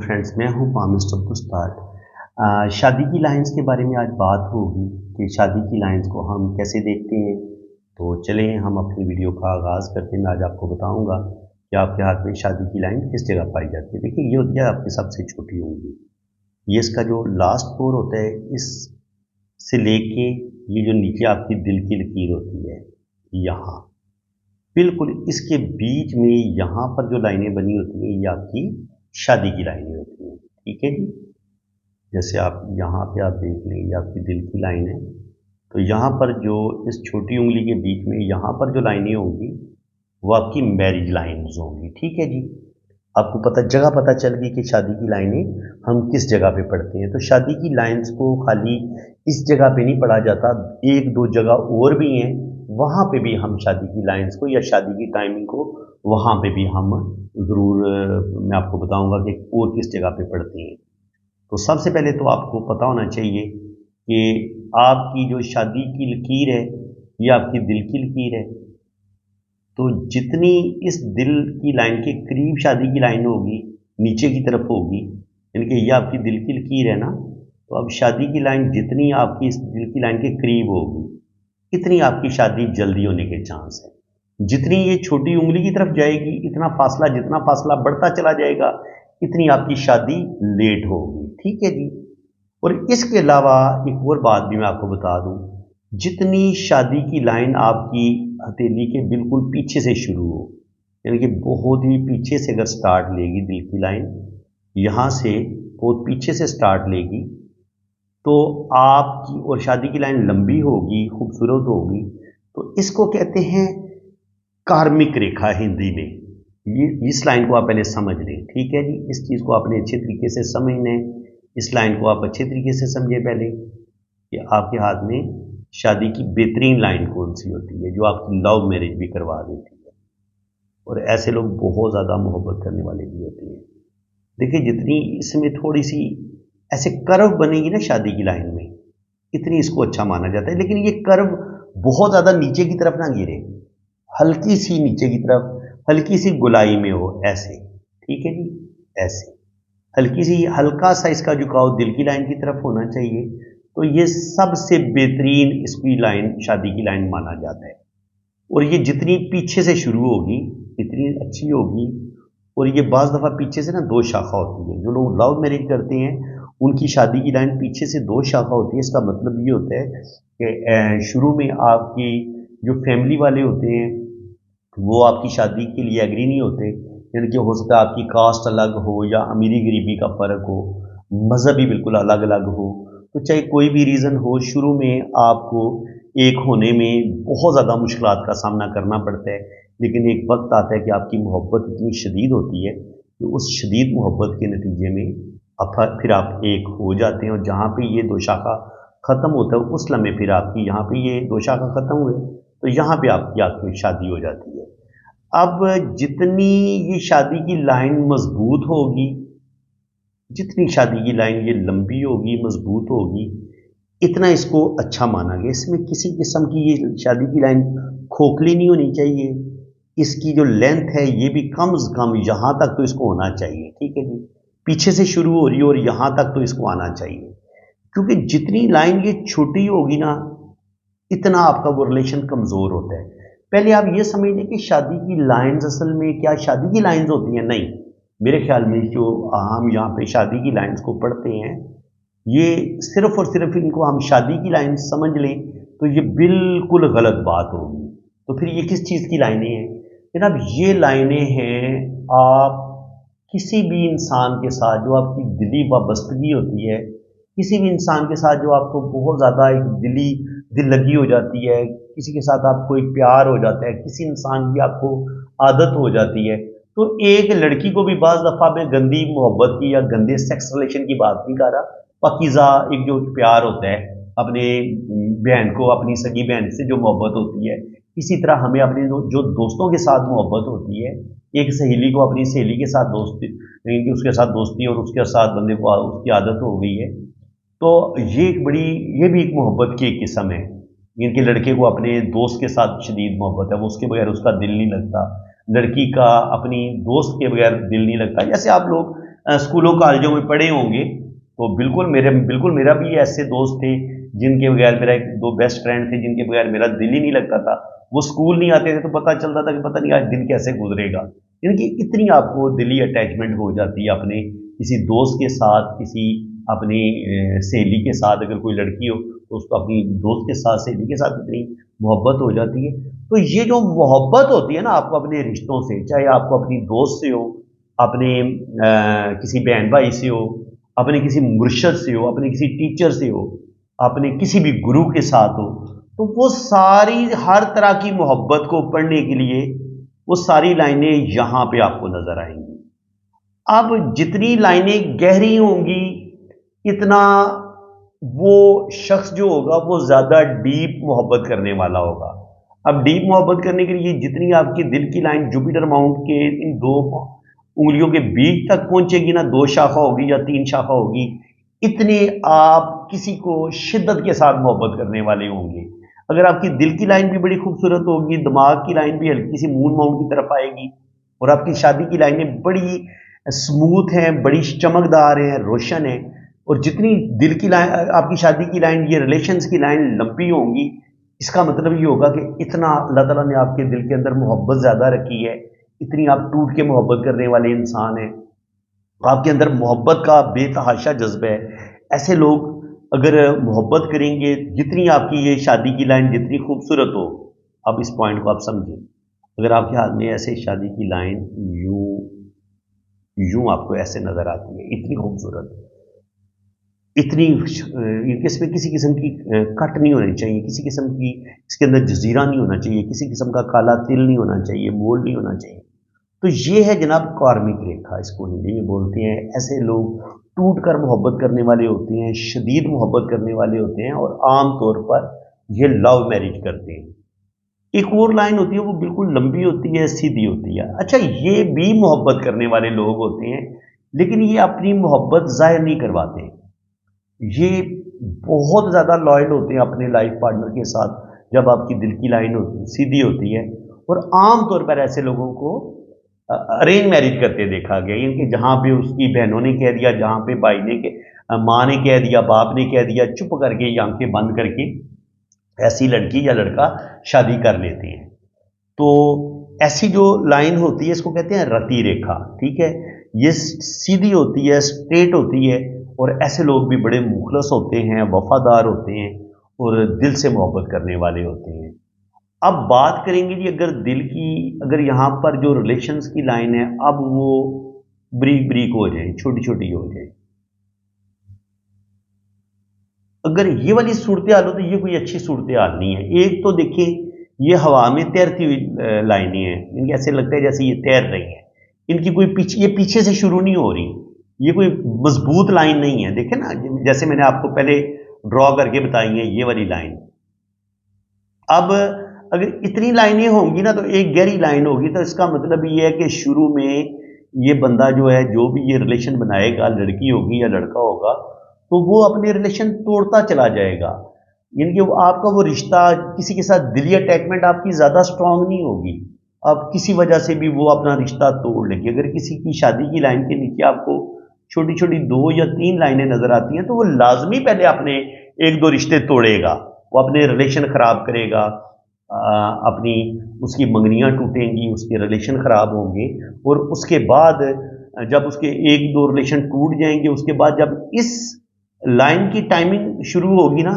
Friends, मैं हूं mister पुस्ताद। शादी की लाइंस के बारे में आज बात होगी कि शादी की लाइंस को हम कैसे देखते हैं। तो चलें हम अपनी वीडियो का आगाज़ करते हैं। मैं आज आपको बताऊंगा कि आपके हाथ में शादी की लाइन किस जगह पाई जाती है। देखिए, ये होती है आपकी सबसे छोटी उंगली। ये इसका जो लास्ट पोर होता है, इससे लेके ये जो नीचे आपकी दिल की लकीर होती है, यहाँ बिल्कुल इसके बीच में यहाँ पर जो लाइनें बनी होती हैं, ये आपकी शादी की लाइनें होती हैं। ठीक है जी। जैसे आप यहाँ पे आप देख लें, ये आपकी दिल की लाइन है। तो यहाँ पर जो इस छोटी उंगली के बीच में यहाँ पर जो लाइनें होंगी, वो आपकी मैरिज लाइन्स होंगी। ठीक है जी। आपको जगह पता चल गई कि शादी की लाइनें हम किस जगह पे पढ़ते हैं। तो शादी की लाइंस को खाली इस जगह पे नहीं पढ़ा जाता, एक दो जगह और भी हैं, वहाँ पे भी हम शादी की लाइंस को या शादी की टाइमिंग को वहाँ पे भी हम ज़रूर मैं आपको बताऊंगा कि और किस जगह पे पढ़ते हैं। तो सबसे पहले तो आपको पता होना चाहिए कि आपकी जो शादी की लकीर है, ये आपकी दिल की लकीर है। तो जितनी इस दिल की लाइन के करीब शादी की लाइन होगी, नीचे की तरफ होगी, यानी कि ये आपकी दिल की लकीर है ना, तो अब शादी की लाइन जितनी आपकी इस दिल की लाइन के करीब होगी, इतनी आपकी शादी जल्दी होने के चांस है। जितनी ये छोटी उंगली की तरफ जाएगी, जितना फासला बढ़ता चला जाएगा, इतनी आपकी शादी लेट होगी। ठीक है जी। और इसके अलावा एक और बात भी मैं आपको बता दूं, जितनी शादी की लाइन आपकी हथेली के बिल्कुल पीछे से शुरू हो, यानी कि बहुत ही पीछे से अगर स्टार्ट लेगी दिल की लाइन, यहाँ से बहुत पीछे से स्टार्ट लेगी, तो आपकी और शादी की लाइन लंबी होगी, खूबसूरत होगी, तो इसको कहते हैं कार्मिक रेखा हिंदी में। ये इस लाइन को आप पहले समझ लें। ठीक है जी। इस चीज़ को आपने अच्छे तरीके से समझना है। इस लाइन को आप अच्छे तरीके से समझे पहले कि आपके हाथ में शादी की बेहतरीन लाइन कौन सी होती है, जो आपकी लव मैरिज भी करवा देती है। और ऐसे लोग बहुत ज़्यादा मोहब्बत करने वाले भी होते हैं। देखिए, जितनी इसमें थोड़ी सी ऐसे कर्व बनेगी ना शादी की लाइन में, इतनी इसको अच्छा माना जाता है। लेकिन ये कर्व बहुत ज़्यादा नीचे की तरफ ना गिरे, हल्की सी नीचे की तरफ, हल्की सी गुलाई में हो, ऐसे। ठीक है जी, ऐसे हल्की सी, हल्का सा इसका झुकाव दिल की लाइन की तरफ होना चाहिए। तो ये सबसे बेहतरीन इसकी लाइन शादी की लाइन माना जाता है। और ये जितनी पीछे से शुरू होगी, इतनी अच्छी होगी। और ये बाज़ दफ़ा पीछे से ना दो शाखा होती है। जो लोग लव मैरिज करते हैं, उनकी शादी की लाइन पीछे से दो शाखा होती है। इसका मतलब ये होता है कि शुरू में आपकी जो फैमिली वाले होते हैं, वो आपकी शादी के लिए एग्री नहीं होते। यानी कि हो सकता है आपकी कास्ट अलग हो या अमीरी गरीबी का फ़र्क हो, मज़हब भी बिल्कुल अलग अलग हो। तो चाहे कोई भी रीज़न हो, शुरू में आपको एक होने में बहुत ज़्यादा मुश्किलात का सामना करना पड़ता है। लेकिन एक वक्त आता है कि आपकी मोहब्बत इतनी शदीद होती है कि उस शदीद मोहब्बत के नतीजे में फिर आप एक हो जाते हैं। और जहाँ पे ये दो शाखा ख़त्म होता है, उस लम्हे फिर आपकी यहाँ पे ये दो शाखा ख़त्म हुए, तो यहाँ पे आपकी शादी हो जाती है। अब जितनी ये शादी की लाइन मजबूत होगी, जितनी शादी की लाइन ये लंबी होगी, मजबूत होगी, इतना इसको अच्छा माना गया। इसमें किसी किस्म की ये शादी की लाइन खोखली नहीं होनी चाहिए। इसकी जो लेंथ है, ये भी कम से कम यहाँ तक तो इसको होना चाहिए। ठीक है जी। पीछे से शुरू हो रही है और यहाँ तक तो इसको आना चाहिए। क्योंकि जितनी लाइन ये छोटी होगी ना, इतना आपका वो रिलेशन कमज़ोर होता है। पहले आप ये समझ लें कि शादी की लाइंस असल में क्या शादी की लाइंस होती हैं? नहीं, मेरे ख्याल में जो हम यहाँ पे शादी की लाइंस को पढ़ते हैं, ये सिर्फ और सिर्फ इनको हम शादी की लाइंस समझ लें तो ये बिल्कुल गलत बात होगी। तो फिर ये किस चीज़ की लाइनें हैं जनाब? ये लाइनें हैं आप किसी भी इंसान के साथ जो आपकी दिली वाबस्तगी होती है, किसी भी इंसान के साथ जो आपको बहुत ज़्यादा एक दिल लगी हो जाती है, किसी के साथ आपको एक प्यार हो जाता है, किसी इंसान की आपको आदत हो जाती है। तो एक लड़की को भी बाज़ दफ़ा मैं गंदी मोहब्बत की या गंदे सेक्स रिलेशन की बात नहीं कर रहा, पाकीज़ा एक जो प्यार होता है अपने बहन को, अपनी सगी बहन से जो मोहब्बत होती है, इसी तरह हमें अपने जो दोस्तों के साथ मोहब्बत होती है, एक सहेली को अपनी सहेली के साथ दोस्ती, उसके साथ दोस्ती और उसके साथ बंदे को उसकी आदत हो गई है, तो ये भी एक मोहब्बत की एक किस्म है। इनके लड़के को अपने दोस्त के साथ शदीद मोहब्बत है, वो उसके बगैर उसका दिल नहीं लगता। लड़की का अपनी दोस्त के बगैर दिल नहीं लगता। जैसे आप लोग स्कूलों कॉलेजों में पढ़े होंगे, तो बिल्कुल मेरा भी ऐसे दोस्त थे जिनके बगैर, मेरा एक दो बेस्ट फ्रेंड थे जिनके बगैर मेरा दिल ही नहीं लगता था। वो स्कूल नहीं आते थे तो पता चलता था कि पता नहीं आज दिन कैसे गुजरेगा। इनकी इतनी आपको दिली अटैचमेंट हो जाती है अपने किसी दोस्त के साथ, किसी अपनी सहेली के साथ, अगर कोई लड़की हो तो उसको अपनी दोस्त के साथ, सहेली के साथ इतनी मोहब्बत हो जाती है। तो ये जो मोहब्बत होती है ना आपको अपने रिश्तों से, चाहे आपको अपनी दोस्त से हो, अपने किसी बहन भाई से हो, अपने किसी मुर्शद से हो, अपने किसी टीचर से हो, अपने किसी भी गुरु के साथ हो, तो वो सारी हर तरह की मोहब्बत को पढ़ने के लिए वो सारी लाइनें यहाँ पे आपको नजर आएंगी। अब जितनी लाइनें गहरी होंगी, इतना वो शख्स जो होगा वो ज्यादा डीप मोहब्बत करने वाला होगा। अब डीप मोहब्बत करने के लिए जितनी आपकी दिल की लाइन जुपिटर माउंट के इन दो उंगलियों के बीच तक पहुंचेगी ना, दो शाखा होगी या तीन शाखा होगी, इतने आप किसी को शिद्दत के साथ मोहब्बत करने वाले होंगे। अगर आपकी दिल की लाइन भी बड़ी खूबसूरत होगी, दिमाग की लाइन भी हल्की सी मून माउंट की तरफ आएगी, और आपकी शादी की लाइनें बड़ी स्मूथ हैं, बड़ी चमकदार हैं, रोशन हैं, और जितनी दिल की लाइन, आपकी शादी की लाइन, ये रिलेशंस की लाइन लंबी होंगी, इसका मतलब ये होगा कि इतना अल्लाह ताला ने आपके दिल के अंदर मोहब्बत ज़्यादा रखी है, इतनी आप टूट के मोहब्बत करने वाले इंसान हैं, आपके अंदर मोहब्बत का बेतहाशा जज्बा है। ऐसे लोग अगर मोहब्बत करेंगे, जितनी आपकी ये शादी की लाइन जितनी खूबसूरत हो, अब इस पॉइंट को आप समझें, अगर आपके हाथ में ऐसे शादी की लाइन यूं यूं आपको ऐसे नजर आती है, इतनी खूबसूरत, इतनी इसमें किसी किस्म की कट नहीं होनी चाहिए, किसी किस्म की इसके अंदर जजीरा नहीं होना चाहिए, किसी किस्म का काला तिल नहीं होना चाहिए, मोल नहीं होना चाहिए। तो ये है जनाब कार्मिक रेखा, इसको हिंदी में बोलते हैं। ऐसे लोग टूट कर मोहब्बत करने वाले होते हैं, शदीद मोहब्बत करने वाले होते हैं, और आम तौर पर ये लव मैरिज करते हैं। एक और लाइन होती है, वो बिल्कुल लंबी होती है, सीधी होती है। अच्छा, ये भी मोहब्बत करने वाले लोग होते हैं, लेकिन ये अपनी मोहब्बत जाहिर नहीं करवाते। ये बहुत ज़्यादा लॉयल होते हैं अपने लाइफ पार्टनर के साथ जब आपकी दिल की लाइन सीधी होती है। और आम तौर पर ऐसे लोगों को अरेंज मैरिज करते देखा गया, इनके जहाँ पे उसकी बहनों ने कह दिया, जहाँ पे भाई ने माँ ने कह दिया, बाप ने कह दिया, चुप करके ये आंखें बंद करके ऐसी लड़की या लड़का शादी कर लेते हैं। तो ऐसी जो लाइन होती है इसको कहते हैं रति रेखा, ठीक है। ये सीधी होती है, स्ट्रेट होती है, और ऐसे लोग भी बड़े मुखलस होते हैं, वफादार होते हैं, और दिल से मोहब्बत करने वाले होते हैं। अब बात करेंगे जी, अगर दिल की, अगर यहाँ पर जो रिलेशंस की लाइन है, अब वो ब्रीक ब्रीक हो जाए, छोटी छोटी हो जाए, अगर ये वाली सूरत हाल हो तो ये कोई अच्छी सूरत हाल नहीं है। एक तो देखिए, ये हवा में तैरती हुई लाइनें हैं, इनके ऐसे लगता है जैसे ये तैर रही हैं, इनकी कोई ये पीछे से शुरू नहीं हो रही, ये कोई मजबूत लाइन नहीं है। देखे ना, जैसे मैंने आपको पहले ड्रॉ करके बताई है ये वाली लाइन। अब अगर इतनी लाइनें होंगी ना, तो एक गहरी लाइन होगी, तो इसका मतलब ये है कि शुरू में ये बंदा जो है, जो भी ये रिलेशन बनाएगा, लड़की होगी या लड़का होगा, तो वो अपने रिलेशन तोड़ता चला जाएगा। यानी कि आपका वो रिश्ता, किसी के साथ दिली अटैचमेंट आपकी ज़्यादा स्ट्रांग नहीं होगी, अब किसी वजह से भी वो अपना रिश्ता तोड़ लेगी। अगर किसी की शादी की लाइन के नीचे आपको छोटी छोटी 2 या 3 लाइनें नजर आती हैं, तो वो लाजमी पहले अपने 1-2 रिश्ते तोड़ेगा, वो अपने रिलेशन खराब करेगा, अपनी उसकी मंगनियां टूटेंगी, उसके रिलेशन खराब होंगे, और उसके बाद जब उसके 1-2 रिलेशन टूट जाएंगे, उसके बाद जब इस लाइन की टाइमिंग शुरू होगी ना,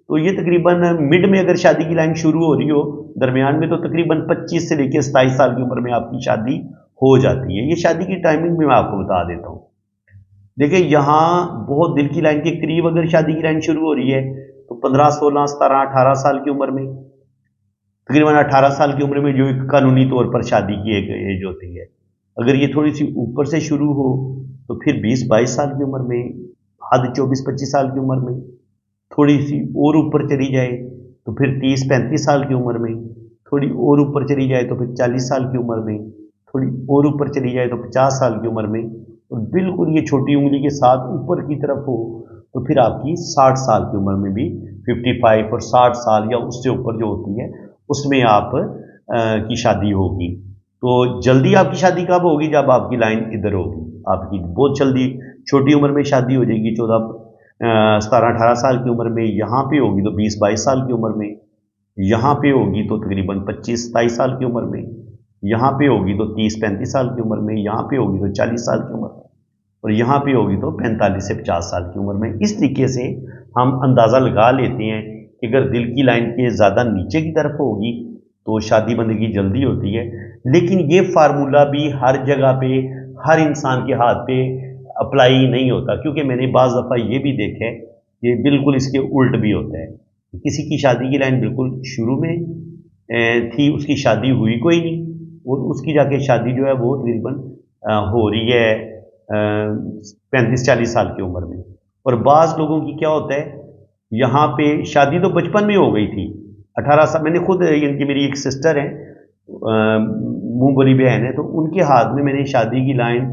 तो ये तकरीबन मिड में अगर शादी की लाइन शुरू हो रही हो, दरमियान में, तो तकरीबन 25 से लेकर 27 साल की उम्र में आपकी शादी हो जाती है। ये शादी की टाइमिंग भी मैं आपको बता देता हूँ। देखिए, यहाँ बहुत दिल की लाइन के करीब अगर शादी की लाइन शुरू हो रही है, तो 15, 16, 17, 18 साल की उम्र में, तकरीबन 18 साल की उम्र में जो कानूनी तौर पर शादी की एक एज होती है। अगर ये थोड़ी सी ऊपर से शुरू हो तो फिर 20-22 साल की उम्र में, हद 24-25 साल की उम्र में, थोड़ी सी और ऊपर चली जाए तो फिर 30-35 साल की उम्र में, थोड़ी और ऊपर चली जाए तो फिर 40 साल की उम्र में, थोड़ी और ऊपर चली जाए तो 50 साल की उम्र में, और बिल्कुल ये छोटी उंगली के साथ ऊपर की तरफ हो तो फिर आपकी 60 साल की उम्र में भी, 55 और 60 साल या उससे ऊपर जो होती है, उसमें आप की शादी होगी। तो जल्दी आपकी शादी कब होगी? जब आपकी लाइन इधर होगी। आपकी बहुत जल्दी छोटी उम्र में शादी हो जाएगी, 17-18 साल की उम्र में। यहाँ पे होगी तो 20-22 साल की उम्र में। यहाँ पे होगी तो तकरीबन 25-27 साल की उम्र में। यहाँ पे होगी तो 30-35 साल की उम्र में। यहाँ पे होगी तो 40 साल की उम्र में। और यहाँ पे होगी तो 45 से 50 साल की उम्र में। इस तरीके से हम अंदाज़ा लगा लेते हैं कि अगर दिल की लाइन के ज़्यादा नीचे की तरफ होगी तो शादी बंदगी जल्दी होती है। लेकिन ये फार्मूला भी हर जगह पे, हर इंसान के हाथ पे अप्लाई नहीं होता, क्योंकि मैंने बाज़ दफ़ा ये भी देखा है कि बिल्कुल इसके उल्ट भी होता है। किसी की शादी की लाइन बिल्कुल शुरू में थी, उसकी शादी हुई कोई नहीं, और उसकी जाके शादी जो है वो तकरीबन हो रही है 35-40 साल की उम्र में। और बाज़ लोगों की क्या होता है, यहाँ पे शादी तो बचपन में हो गई थी, 18 साल। मैंने खुद, इनकी मेरी एक सिस्टर है, मुँह बोली बहन है, तो उनके हाथ में मैंने शादी की लाइन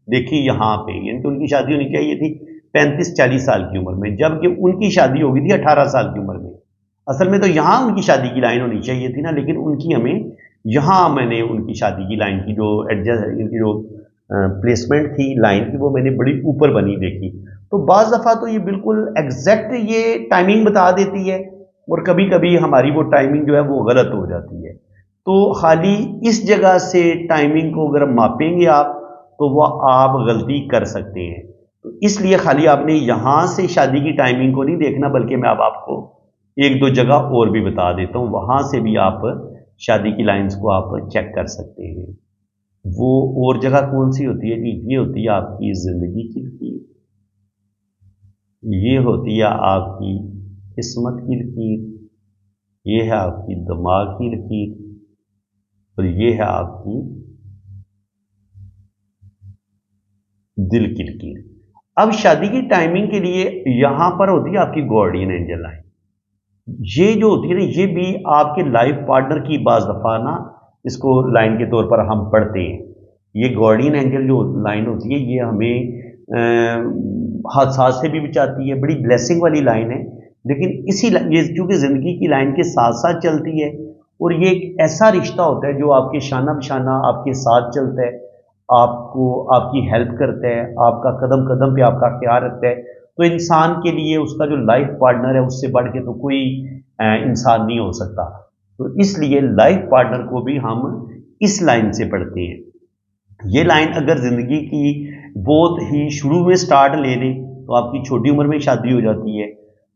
देखी यहाँ पे, यानी कि उनकी शादी होनी चाहिए थी 35-40 साल की उम्र में, जबकि उनकी शादी हो गई थी 18 साल की उम्र में। असल में तो यहाँ उनकी शादी की लाइन होनी चाहिए थी ना, लेकिन उनकी हमें यहाँ, मैंने उनकी शादी की लाइन की जो एडजस्ट, इनकी जो प्लेसमेंट थी लाइन की, वो मैंने बड़ी ऊपर बनी देखी। तो बाज़ दफ़ा तो ये बिल्कुल एग्जैक्ट ये टाइमिंग बता देती है, और कभी कभी हमारी वो टाइमिंग जो है वो गलत हो जाती है। तो खाली इस जगह से टाइमिंग को अगर मापेंगे आप, तो वह आप गलती कर सकते हैं। तो इसलिए खाली आपने यहाँ से शादी की टाइमिंग को नहीं देखना, बल्कि मैं अब आपको एक दो जगह और भी बता देता हूँ, वहाँ से भी आप शादी की लाइंस को आप चेक कर सकते हैं। वो और जगह कौन सी होती है जी? ये होती है आपकी ज़िंदगी की लकीर, ये होती है आपकी किस्मत की लकीर, ये है आपकी दिमाग की लकीर, और ये है आपकी दिल की लकीर। अब शादी की टाइमिंग के लिए यहां पर होती है आपकी गार्डियन एंजल लाइन। ये जो होती है ना, ये भी आपके लाइफ पार्टनर की बाज़ दफ़ा ना, इसको लाइन के तौर पर हम पढ़ते हैं। ये गार्डियन एंजल जो लाइन होती है, ये हमें हादसा से भी बचाती है, बड़ी ब्लेसिंग वाली लाइन है। लेकिन ये चूँकि ज़िंदगी की लाइन के साथ साथ चलती है, और ये एक ऐसा रिश्ता होता है जो आपके शाना बशाना आपके साथ चलता है, आपको, आपकी हेल्प करता है, आपका कदम कदम पे आपका ख्याल रखता है। तो इंसान के लिए उसका जो लाइफ पार्टनर है, उससे बढ़ के तो कोई इंसान नहीं हो सकता। तो इसलिए लाइफ पार्टनर को भी हम इस लाइन से पढ़ते हैं। ये लाइन अगर ज़िंदगी की बहुत ही शुरू में स्टार्ट ले लें तो आपकी छोटी उम्र में शादी हो जाती है,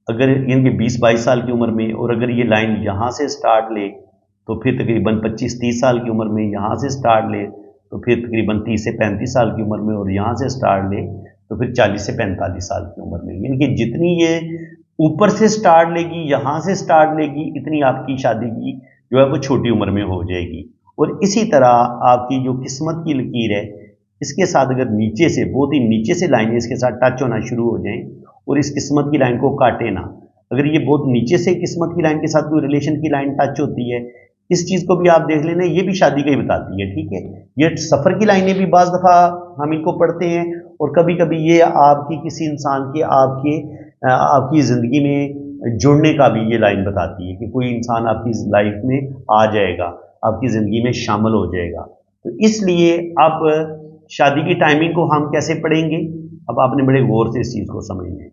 अगर यानी कि 20-22 साल की उम्र में। और अगर ये लाइन यहाँ से स्टार्ट ले तो फिर तकरीबन 25-30 साल की उम्र में, यहाँ से स्टार्ट ले तो फिर तकरीबन 30 से 35 साल की उम्र में, और यहाँ से स्टार्ट ले तो फिर 40 से 45 साल की उम्र में। यानी कि जितनी ये ऊपर से स्टार्ट लेगी, यहाँ से स्टार्ट लेगी, इतनी आपकी शादी की जो है वो छोटी उम्र में हो जाएगी। और इसी तरह आपकी जो किस्मत की लकीर है, इसके साथ अगर नीचे से, बहुत ही नीचे से लाइनें इसके साथ टच होना शुरू हो जाएं और इस किस्मत की लाइन को काटे ना, अगर ये बहुत नीचे से किस्मत की लाइन के साथ कोई रिलेशन की लाइन टच होती है, इस चीज़ को भी आप देख लेना, ये भी शादी का ही बताती है, ठीक है। ये सफ़र की लाइनें भी बाज़ दफ़ा हम इनको पढ़ते हैं, और कभी कभी ये आपकी किसी इंसान के आपकी ज़िंदगी में जुड़ने का भी ये लाइन बताती है कि कोई इंसान आपकी लाइफ में आ जाएगा, आपकी ज़िंदगी में शामिल हो जाएगा। तो इसलिए अब शादी की टाइमिंग को हम कैसे पढ़ेंगे, अब आपने बड़े गौर से इस चीज़ को समझना है।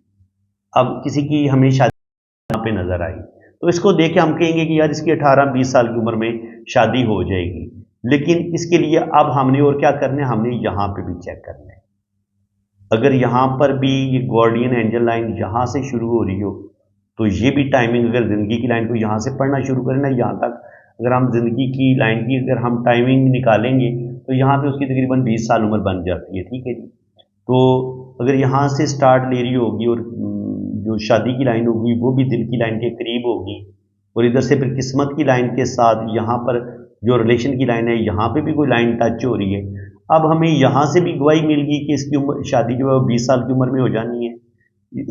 अब किसी की हमें शादी पे नज़र आई तो इसको देख के हम कहेंगे कि यार इसकी 18-20 साल की उम्र में शादी हो जाएगी, लेकिन इसके लिए अब हमने और क्या करना है, हमने यहाँ पे भी चेक करना है। अगर यहाँ पर भी ये गार्डियन एंजल लाइन यहाँ से शुरू हो रही हो, तो ये भी टाइमिंग, अगर ज़िंदगी की लाइन को यहाँ से पढ़ना शुरू करें ना, यहाँ तक अगर हम ज़िंदगी की लाइन की अगर हम टाइमिंग निकालेंगे तो यहाँ पे उसकी तकरीबन 20 साल उम्र बन जाती है, ठीक है जी। तो अगर यहाँ से स्टार्ट ले रही होगी और जो शादी की लाइन होगी वो भी दिल की लाइन के करीब होगी, और इधर से फिर किस्मत की लाइन के साथ यहाँ पर जो रिलेशन की लाइन है, यहाँ पे भी कोई लाइन टच हो रही है। अब हमें यहाँ से भी गवाही मिल गई कि इसकी उम्र, शादी जो है वो 20 साल की उम्र में हो जानी है।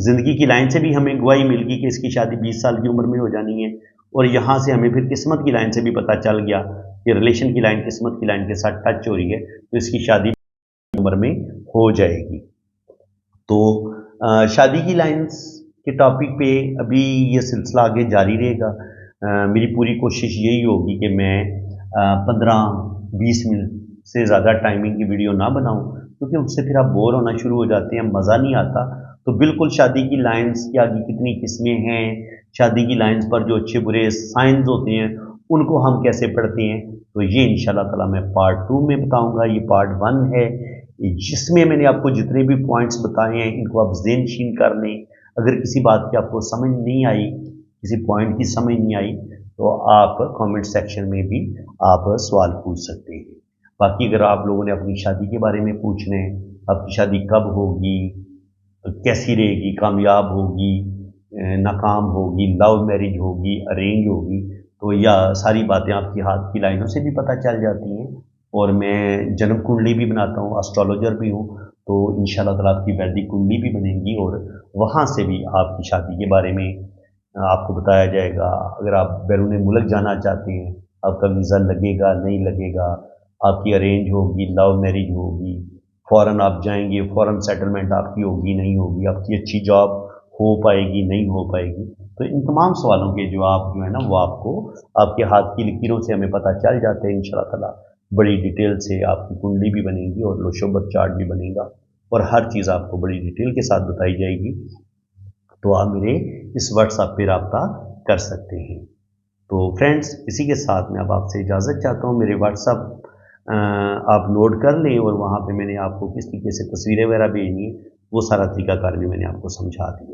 ज़िंदगी की लाइन से भी हमें गवाही मिल गई कि इसकी शादी 20 साल की उम्र में हो जानी है, और यहाँ से हमें फिर किस्मत की लाइन से भी पता चल गया कि रिलेशन की लाइन किस्मत की लाइन के साथ टच हो रही है, तो इसकी शादी उम्र में हो जाएगी। तो शादी की लाइन्स के टॉपिक पे अभी ये सिलसिला आगे जारी रहेगा। मेरी पूरी कोशिश यही होगी कि मैं 15-20 मिनट से ज़्यादा टाइमिंग की वीडियो ना बनाऊं, क्योंकि उससे फिर आप बोर होना शुरू हो जाते हैं, मज़ा नहीं आता। तो बिल्कुल शादी की लाइंस की आगे कितनी किस्में हैं, शादी की लाइंस पर जो अच्छे बुरे साइंस होते हैं उनको हम कैसे पढ़ते हैं, तो ये इंशाल्लाह ताला मैं पार्ट 2 में बताऊंगा। ये पार्ट 1 है, जिसमें मैंने आपको जितने भी पॉइंट्स बताए हैं इनको आप ज़हनशीन कर लें। अगर किसी बात की आपको समझ नहीं आई, किसी पॉइंट की समझ नहीं आई, तो आप कमेंट सेक्शन में भी आप सवाल पूछ सकते हैं। बाकी अगर आप लोगों ने अपनी शादी के बारे में पूछना है, आपकी शादी कब होगी, कैसी रहेगी, कामयाब होगी, नाकाम होगी, लव मैरिज होगी, अरेंज होगी, तो या सारी बातें आपकी हाथ की लाइनों से भी पता चल जाती हैं। और मैं जन्म कुंडली भी बनाता हूँ, एस्ट्रोलॉजर भी हूँ, तो इंशाल्लाह ताला आपकी वैदिक कुंडली भी बनेगी और वहाँ से भी आपकी शादी के बारे में आपको बताया जाएगा। अगर आप बैरून मुल्क जाना चाहते हैं, आपका वीज़ा लगेगा नहीं लगेगा, आपकी अरेंज होगी, लव मैरिज होगी, फ़ौरन आप जाएंगे, फ़ौरन सेटलमेंट आपकी होगी नहीं होगी, आपकी अच्छी जॉब हो पाएगी नहीं हो पाएगी, तो इन तमाम सवालों के जवाब जो है ना वो आपको आपके हाथ की लकीरों से हमें पता चल जाते हैं इंशाल्लाह ताला। बड़ी डिटेल से आपकी कुंडली भी बनेगी और लोशोबत चार्ट भी बनेगा और हर चीज़ आपको बड़ी डिटेल के साथ बताई जाएगी। तो आप मेरे इस व्हाट्सएप पे रब्ता कर सकते हैं। तो फ्रेंड्स, इसी के साथ मैं अब आपसे इजाज़त चाहता हूँ। मेरे व्हाट्सएप आप नोट कर लें और वहाँ पे मैंने आपको किस तरीके से तस्वीरें वगैरह भेजनी है वो सारा तरीकाकार भी मैंने आपको समझा दिया।